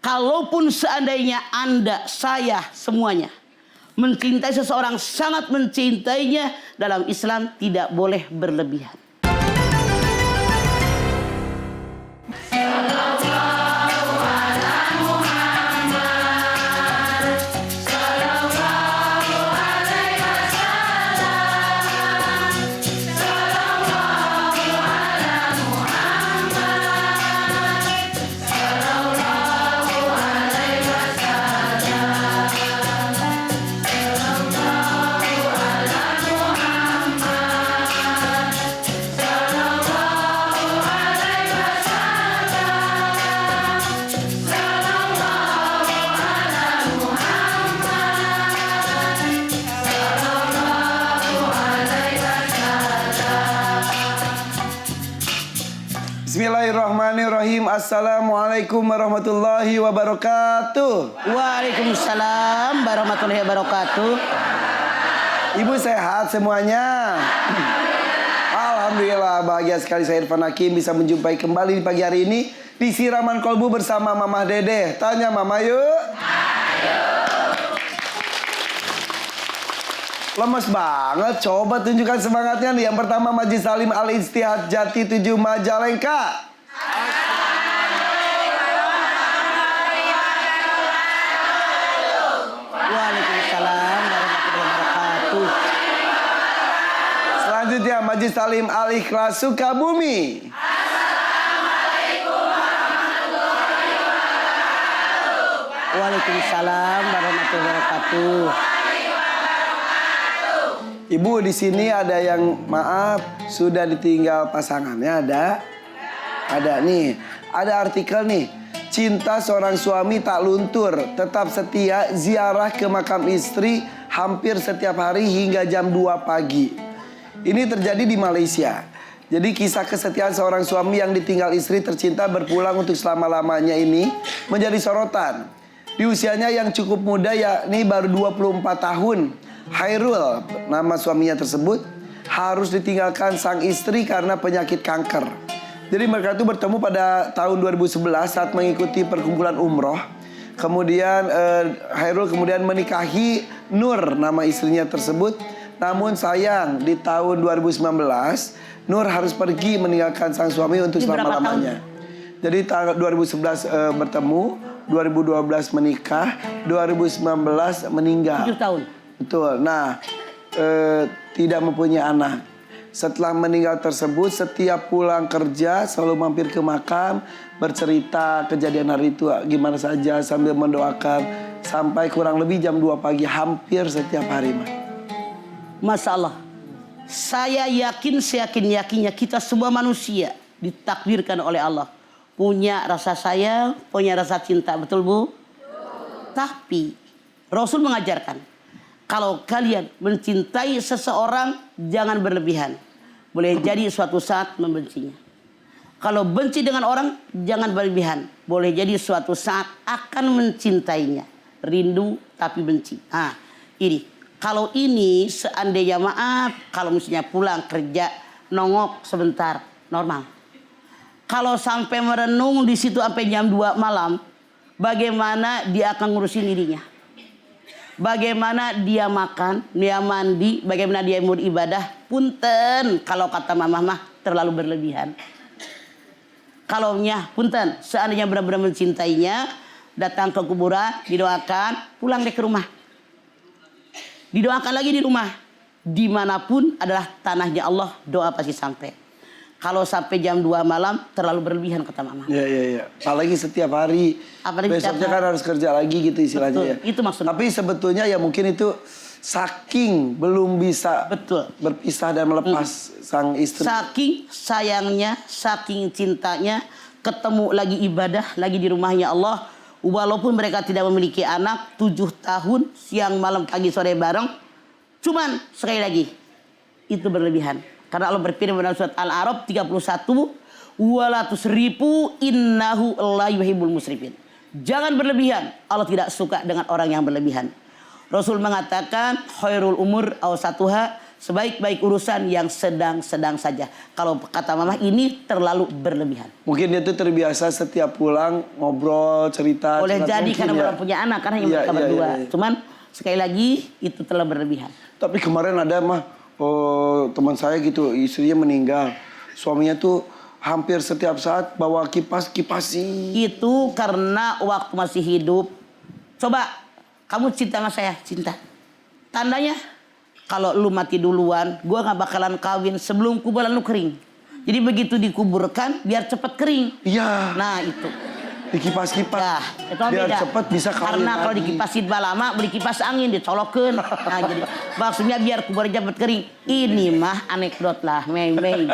kalaupun seandainya Anda, saya, semuanya mencintai seseorang, sangat mencintainya, dalam Islam tidak boleh berlebihan. Bismillahirrahmanirrahim. Assalamualaikum warahmatullahi wabarakatuh. Waalaikumsalam warahmatullahi wabarakatuh. Ibu sehat semuanya? Alhamdulillah, bahagia sekali saya Irfan Hakim bisa menjumpai kembali di pagi hari ini di Siraman Kolbu bersama Mama Dedeh. Tanya Mama yuk. Lemes banget, coba tunjukkan semangatnya nih. Yang pertama Majelis Taklim Al-Ijtihad Jati 7 Majalengka. Waalaikumsalam warahmatullahi wabarakatuh. Selanjutnya Majelis Taklim Al-Ikhlas Sukabumi. Waalaikumsalam warahmatullahi wabarakatuh. Ibu, di sini ada yang maaf sudah ditinggal pasangannya, ada nih, ada artikel nih. Cinta seorang suami tak luntur, tetap setia ziarah ke makam istri hampir setiap hari hingga jam 2 pagi. Ini terjadi di Malaysia. Jadi kisah kesetiaan seorang suami yang ditinggal istri tercinta berpulang untuk selama-lamanya ini menjadi sorotan. Di usianya yang cukup muda, yakni baru 24 tahun, Hairul, nama suaminya tersebut, harus ditinggalkan sang istri karena penyakit kanker. Jadi mereka itu bertemu pada tahun 2011 saat mengikuti perkumpulan umroh. Kemudian Hairul kemudian menikahi Nur, nama istrinya tersebut. Namun sayang, di tahun 2019 Nur harus pergi meninggalkan sang suami untuk selama-lamanya. Jadi tahun 2011 bertemu, 2012 menikah, 2019 meninggal. 7 tahun. Betul. Nah, tidak mempunyai anak. Setelah meninggal tersebut, setiap pulang kerja selalu mampir ke makam, bercerita kejadian hari itu gimana saja sambil mendoakan sampai kurang lebih jam 2 pagi hampir setiap hari, Ma. Masya Allah. Saya yakin, seyakin-yakinnya kita semua manusia ditakdirkan oleh Allah punya rasa sayang, punya rasa cinta, betul Bu? Tapi Rasul mengajarkan, kalau kalian mencintai seseorang, jangan berlebihan. Boleh jadi suatu saat membencinya. Kalau benci dengan orang, jangan berlebihan. Boleh jadi suatu saat akan mencintainya. Rindu tapi benci. Nah, ini. Kalau ini seandainya maaf, kalau misalnya pulang kerja, nongok sebentar, normal. Kalau sampai merenung di situ sampai jam 2 malam, bagaimana dia akan ngurusin dirinya? Bagaimana dia makan, dia mandi, bagaimana dia mau ibadah. Punten, kalau kata mama mah terlalu berlebihan. Kalaunya, punten, seandainya benar-benar mencintainya, datang ke kuburan, didoakan, pulang deh ke rumah. Didoakan lagi di rumah. Dimanapun adalah tanahnya Allah, doa pasti sampai. Kalau sampai jam 2 malam terlalu berlebihan kata mama. Iya. Apalagi setiap hari. Apalagi besoknya kan harus kerja lagi gitu istilahnya. Betul, ya. itu maksudnya. Tapi sebetulnya ya mungkin itu saking belum bisa berpisah dan melepas sang istri. Saking sayangnya, saking cintanya, ketemu lagi ibadah, lagi di rumahnya Allah. Walaupun mereka tidak memiliki anak, 7 tahun, siang, malam, pagi, sore bareng. Cuman sekali lagi, itu berlebihan. Karena Allah berfirman dalam surat Al-A'raf 31, "Wala tusrifu innahu la yuhibbul musrifin." Jangan berlebihan. Allah tidak suka dengan orang yang berlebihan. Rasul mengatakan, "Khairul umur awsatuha." sebaik-baik urusan yang sedang-sedang saja. Kalau kata mama ini terlalu berlebihan. Mungkin dia tuh terbiasa setiap pulang ngobrol, cerita. Boleh curhat, jadi mungkin karena ya. belum punya anak, karena Iya, mereka iya, berdua. iya, iya. Cuman sekali lagi itu terlalu berlebihan. Tapi kemarin ada mah teman saya gitu, istrinya meninggal. Suaminya tuh hampir setiap saat bawa kipasin. Itu karena waktu masih hidup. Coba kamu cinta sama saya, cinta. Tandanya kalau lu mati duluan, gua nggak bakalan kawin sebelum kuburan lu kering. Jadi begitu dikuburkan biar cepet kering. Iya. Nah itu. Dikipas-kipas. Nah, itu biar beda. cepet bisa kawin. Karena kalau lagi. dikipasin lama, beli kipas angin dicolokin. Nah, jadi maksudnya biar kuburan cepet kering. Ini mah anekdot lah, mei-mei.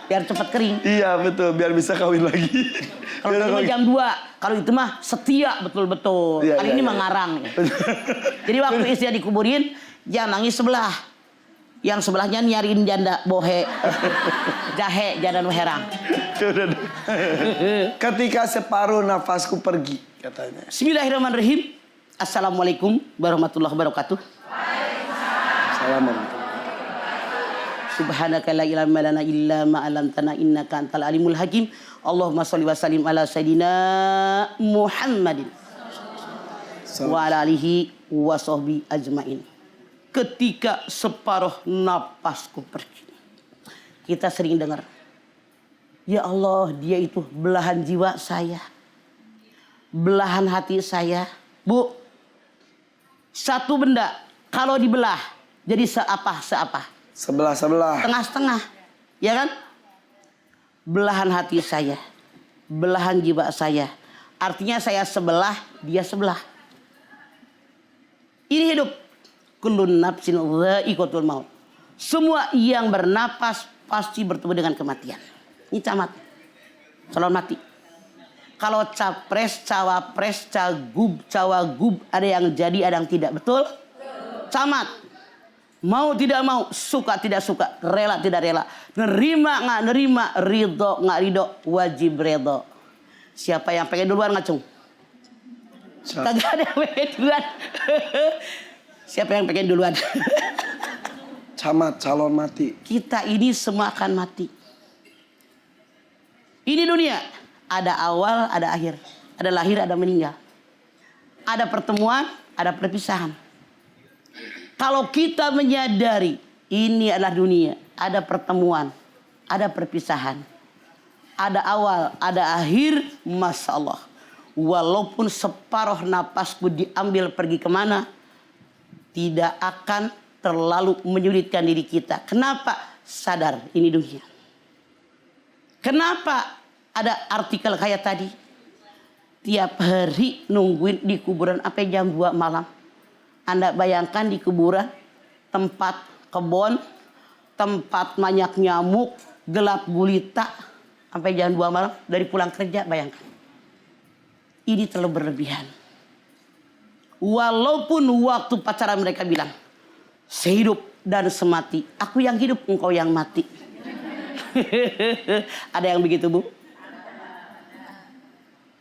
Biar cepet kering. Iya betul, biar bisa kawin lagi. Kalau Biar ini mah kawin- jam 2, kalau itu mah setia betul-betul. Iya, Kali iya, ini iya. mah ngarang. Jadi waktu istrinya dikuburin, jangan nangis sebelah. Yang sebelahnya nyariin janda bohe. Jahe, janda herang. Ketika separuh nafasku pergi, katanya. Bismillahirrahmanirrahim. Assalamualaikum warahmatullahi wabarakatuh. Assalamualaikum. Subhanaka la ilma lana illa ma 'allamtana innaka antal alimul hakim. Allahumma shalli wa sallim ala sayidina Muhammadin wa ala alihi wa sahbihi ajmain. Ketika separuh napasku pergi, kita sering dengar, ya Allah, dia itu belahan jiwa saya, belahan hati saya. Bu, satu benda kalau dibelah jadi seapa, Sebelah-sebelah. tengah-tengah, ya kan? Belahan hati saya, belahan jiwa saya. Artinya saya sebelah, dia sebelah. Ini hidup. Kullun nafsin dha'iqatul maut. Semua yang bernapas pasti bertemu dengan kematian. Ini camat. Calon mati. Kalau capres, cawapres, cawagub, ada yang jadi, ada yang tidak. Betul? Camat. Mau tidak mau, suka tidak suka, rela tidak rela, nerima nggak nerima, ridho nggak ridho, wajib ridho. Siapa yang pengen duluan ngacung? Kagak ada yang pengen duluan. Siapa yang pengen duluan? Camat, calon mati. Kita ini semua akan mati. Ini dunia, ada awal, ada akhir, ada lahir, ada meninggal, ada pertemuan, ada perpisahan. Kalau kita menyadari ini adalah dunia, ada pertemuan, ada perpisahan, ada awal, ada akhir, masya Allah. Walaupun separuh napasku diambil pergi kemana, tidak akan terlalu menyulitkan diri kita. Kenapa? Sadar ini dunia. Kenapa ada artikel kayak tadi? Tiap hari nungguin di kuburan sampai jam 2 malam. Anda bayangkan di kuburan, tempat kebun, tempat banyak nyamuk, gelap gulita, sampai jam 2 malam dari pulang kerja, bayangkan. Ini terlalu berlebihan. Walaupun waktu pacaran mereka bilang, sehidup dan semati, aku yang hidup, engkau yang mati. Ada yang begitu, Bu?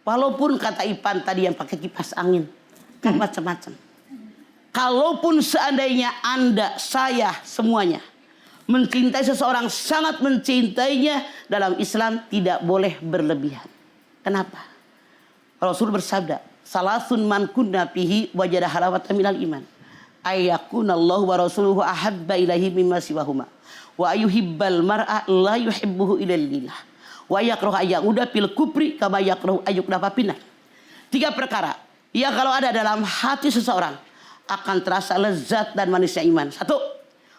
Walaupun kata Ipan tadi yang pakai kipas angin, kan macam-macam. Kalaupun seandainya Anda, saya, semuanya mencintai seseorang, sangat mencintainya, dalam Islam tidak boleh berlebihan. Kenapa? Rasul bersabda, salasun man kunna fihi wajada halawatan minal iman. Ayyakunallahu wa rasuluhu ahabba ilaihi mimma siwahuma. Wa ayuhibbal mar'a la yuhibbuhu illa lillah. Wa yakrahu ayyuda fil kufri kama yakrahu ayyudafa finnar. 3 perkara yang kalau ada dalam hati seseorang akan terasa lezat dan manisnya iman. 1,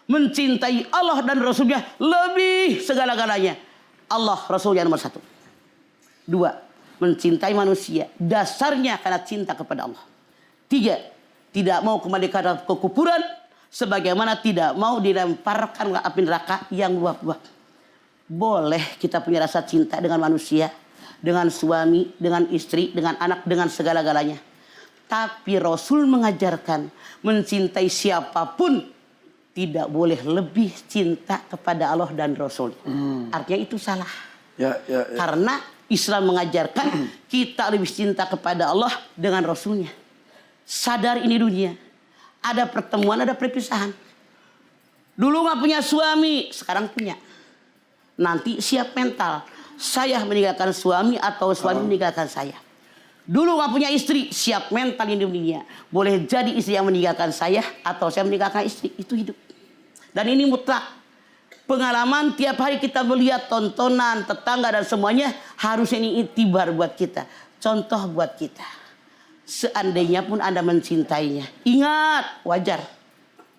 mencintai Allah dan Rasulnya lebih segala-galanya. Allah Rasulnya nomor 1. 2, mencintai manusia dasarnya karena cinta kepada Allah. 3, tidak mau kembali ke kuburan, sebagaimana tidak mau dilemparkan ke api neraka yang luap-luap. Boleh kita punya rasa cinta dengan manusia, dengan suami, dengan istri, dengan anak, dengan segala-galanya. Tapi Rasul mengajarkan mencintai siapapun tidak boleh lebih cinta kepada Allah dan Rasul. Artinya itu salah. Ya. Karena Islam mengajarkan kita lebih cinta kepada Allah dengan Rasulnya. Sadar ini dunia. Ada pertemuan, ada perpisahan. Dulu nggak punya suami, sekarang punya. Nanti siap mental. Saya meninggalkan suami atau suami meninggalkan saya. Dulu nggak punya istri, siap mental di dunia. Boleh jadi istri yang meninggalkan saya atau saya meninggalkan istri. Itu hidup. Dan ini mutlak. Pengalaman tiap hari kita melihat tontonan, tetangga dan semuanya. Harusnya ini itibar buat kita. Contoh buat kita. Seandainya pun Anda mencintainya. Ingat, wajar.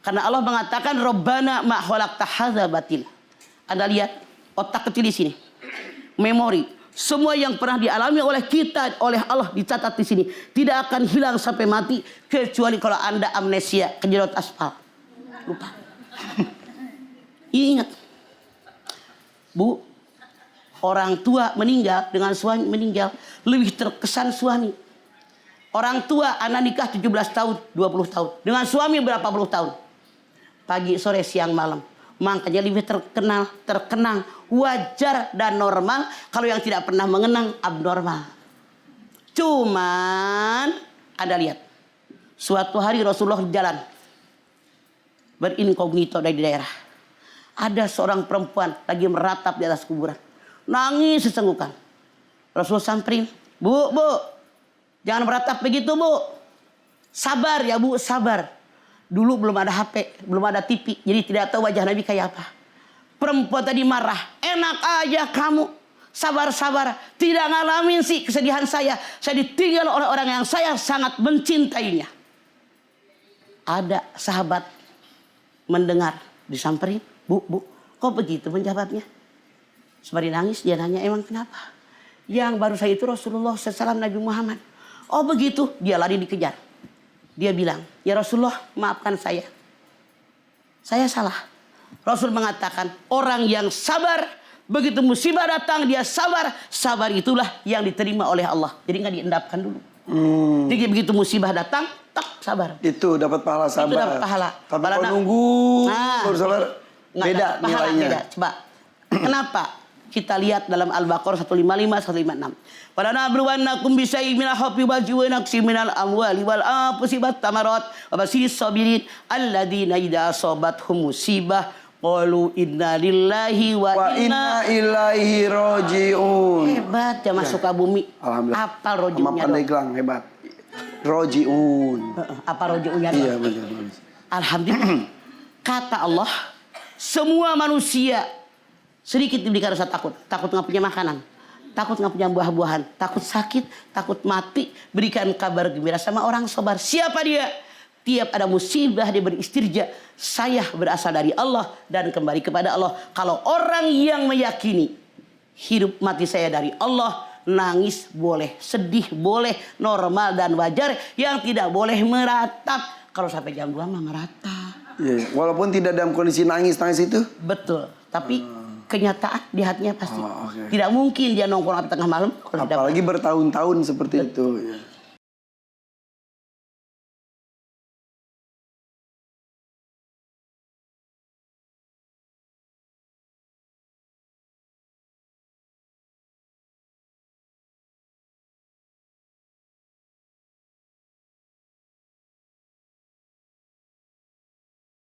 Karena Allah mengatakan Rabbana ma khalaqta hadza batil. Anda lihat otak kecil di sini. Memori. Semua yang pernah dialami oleh kita, oleh Allah dicatat di sini. Tidak akan hilang sampai mati kecuali kalau Anda amnesia, kejedot aspal. Lupa. Ingat. Bu, orang tua meninggal dengan suami meninggal lebih terkesan suami. Orang tua anak nikah 17 tahun, 20 tahun. Dengan suami berapa puluh tahun? Pagi, sore, siang, malam. Makanya lebih terkenang, wajar dan normal. Kalau yang tidak pernah mengenang, abnormal. Cuman, Anda lihat. Suatu hari Rasulullah jalan. Berinkognito dari daerah. Ada seorang perempuan lagi meratap di atas kuburan. Nangis sesenggukan. Rasulullah samperin. Bu. Jangan meratap begitu, Bu. Sabar ya, Bu, sabar. Dulu belum ada HP, belum ada TV. Jadi tidak tahu wajah Nabi kayak apa. Perempuan tadi marah. Enak aja kamu. Sabar. Tidak ngalamin sih kesedihan saya. Saya ditinggal oleh orang yang saya sangat mencintainya. Ada sahabat mendengar. Disamperin. Bu. Kok begitu menjawabnya? Sembari nangis dia nanya, emang kenapa? Yang baru saya itu Rasulullah SAW Nabi Muhammad. Oh begitu. Dia lari dikejar. Dia bilang, ya Rasulullah maafkan saya. Saya salah. Rasul mengatakan orang yang sabar. Begitu musibah datang dia sabar. Sabar itulah yang diterima oleh Allah. Jadi nggak diendapkan dulu. Jadi begitu musibah datang, tak sabar. Itu dapat pahala sabar. Itu dapat pahala. Tapi kalau nunggu baru sabar, beda nilainya. Beda. Coba. Kenapa? Kita lihat dalam Al-Baqarah 155, 156. Wala nabluwannakum bisyai'in minal khawfi wal ju'i wa naqsin minal amwali wal anfusi wat thamarat wa basyiris sabirin alladzina idza asabathum musibah qalu inna lillahi wa inna ilaihi raji'un. Hebat ya masuk ke bumi. Alhamdulillah. Apal roji'unnya Pandai gelang hebat. Raji'un. Apa roji'unnya? Iya benar. Alhamdulillah. Kata Allah, semua manusia sedikit diberikan rasa takut. Takut nggak punya makanan. Takut nggak punya buah-buahan. Takut sakit. Takut mati. Berikan kabar gembira sama orang sabar. Siapa dia? Tiap ada musibah dia beristirja. Saya berasal dari Allah dan kembali kepada Allah. Kalau orang yang meyakini hidup mati saya dari Allah, nangis boleh, sedih boleh, normal dan wajar. Yang tidak boleh meratap. Kalau sampai jam 2 mah meratap. Yeah. Walaupun tidak dalam kondisi nangis itu? Betul. Tapi kenyataan di hatinya pasti. Okay. Tidak mungkin dia nongkrong di tengah malam. Apalagi bertahun-tahun seperti itu. Ya.